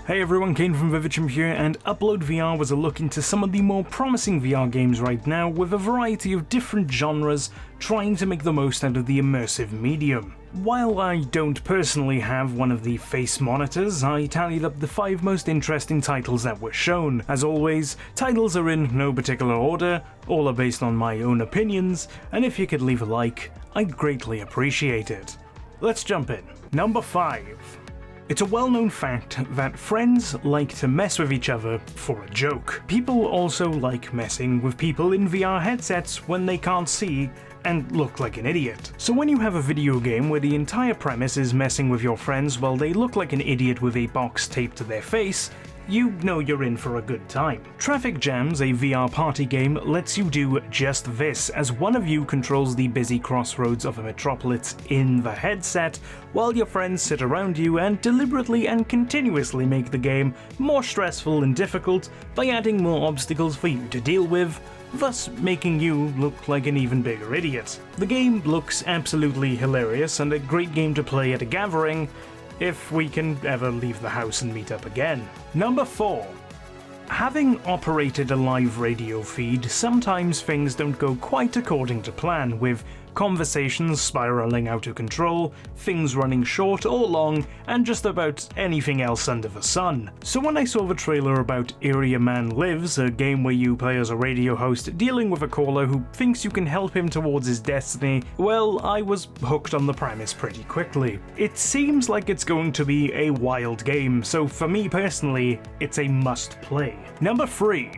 Hey everyone, Kane from VividChim here, and UploadVR was a look into some of the more promising VR games right now, with a variety of different genres trying to make the most out of the immersive medium. While I don't personally have one of the face monitors, I tallied up the 5 most interesting titles that were shown. As always, titles are in no particular order, all are based on my own opinions, and if you could leave a like, I'd greatly appreciate it. Let's jump in. Number 5. It's a well-known fact that friends like to mess with each other for a joke. People also like messing with people in VR headsets when they can't see and look like an idiot. So when you have a video game where the entire premise is messing with your friends while they look like an idiot with a box taped to their face, you know you're in for a good time. Traffic Jams, a VR party game, lets you do just this, as one of you controls the busy crossroads of a metropolis in the headset, while your friends sit around you and deliberately and continuously make the game more stressful and difficult by adding more obstacles for you to deal with, thus making you look like an even bigger idiot. The game looks absolutely hilarious and a great game to play at a gathering, if we can ever leave the house and meet up again. Number 4. Having operated a live radio feed, sometimes things don't go quite according to plan, with conversations spiraling out of control, things running short or long, and just about anything else under the sun. So when I saw the trailer about Area Man Lives, a game where you play as a radio host dealing with a caller who thinks you can help him towards his destiny, well, I was hooked on the premise pretty quickly. It seems like it's going to be a wild game, so for me personally, it's a must play. Number 3.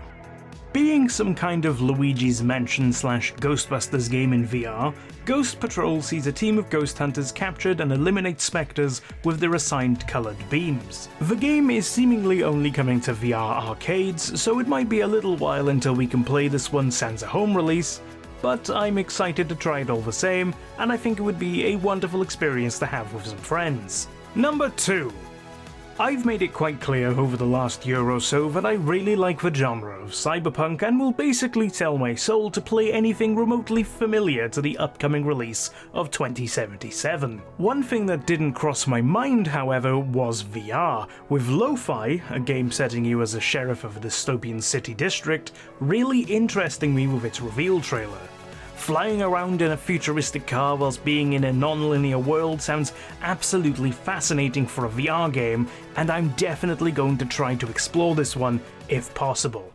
Being some kind of Luigi's Mansion / Ghostbusters game in VR, Ghost Patrol sees a team of ghost hunters captured and eliminate spectres with their assigned coloured beams. The game is seemingly only coming to VR arcades, so it might be a little while until we can play this one sans a home release, but I'm excited to try it all the same, and I think it would be a wonderful experience to have with some friends. Number 2. I've made it quite clear over the last year or so that I really like the genre of cyberpunk and will basically tell my soul to play anything remotely familiar to the upcoming release of 2077. One thing that didn't cross my mind, however, was VR, with Lofi, a game setting you as a sheriff of a dystopian city district, really interesting me with its reveal trailer. Flying around in a futuristic car whilst being in a non-linear world sounds absolutely fascinating for a VR game, and I'm definitely going to try to explore this one if possible.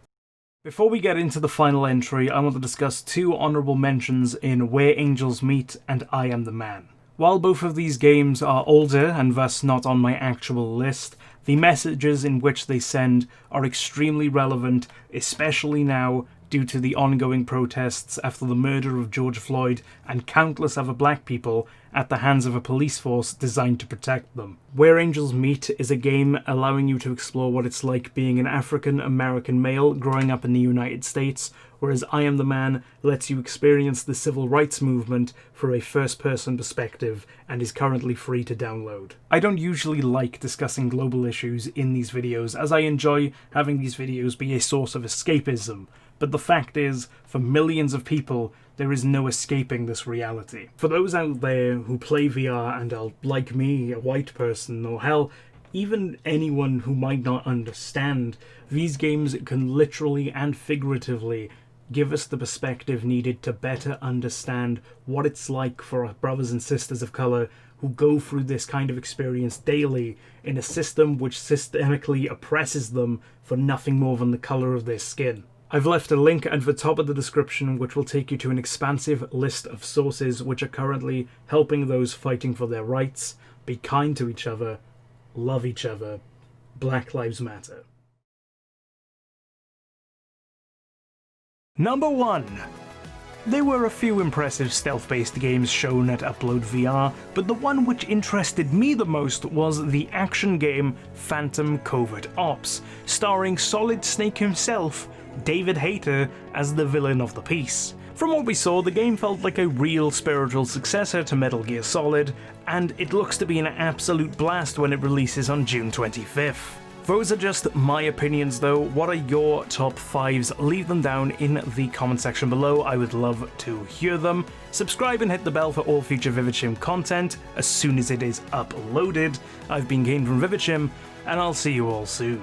Before we get into the final entry, I want to discuss 2 honourable mentions in Where Angels Meet and I Am the Man. While both of these games are older and thus not on my actual list, the messages in which they send are extremely relevant, especially now, due to the ongoing protests after the murder of George Floyd and countless other black people at the hands of a police force designed to protect them. Where Angels Meet is a game allowing you to explore what it's like being an African American male growing up in the United States, whereas I Am the Man lets you experience the civil rights movement for a first-person perspective and is currently free to download. I don't usually like discussing global issues in these videos, as I enjoy having these videos be a source of escapism, but the fact is, for millions of people, there is no escaping this reality. For those out there who play VR and are, like me, a white person, or hell, even anyone who might not understand, these games can literally and figuratively give us the perspective needed to better understand what it's like for our brothers and sisters of colour who go through this kind of experience daily in a system which systemically oppresses them for nothing more than the colour of their skin. I've left a link at the top of the description which will take you to an expansive list of sources which are currently helping those fighting for their rights. Be kind to each other, love each other, Black Lives Matter. Number 1. There were a few impressive stealth-based games shown at UploadVR, but the one which interested me the most was the action game Phantom Covert Ops, starring Solid Snake himself, David Hayter, as the villain of the piece. From what we saw, the game felt like a real spiritual successor to Metal Gear Solid, and it looks to be an absolute blast when it releases on June 25th. Those are just my opinions though. What are your top 5s? Leave them down in the comment section below. I would love to hear them. Subscribe and hit the bell for all future VividChim content as soon as it is uploaded. I've been Kane from VividChim, and I'll see you all soon.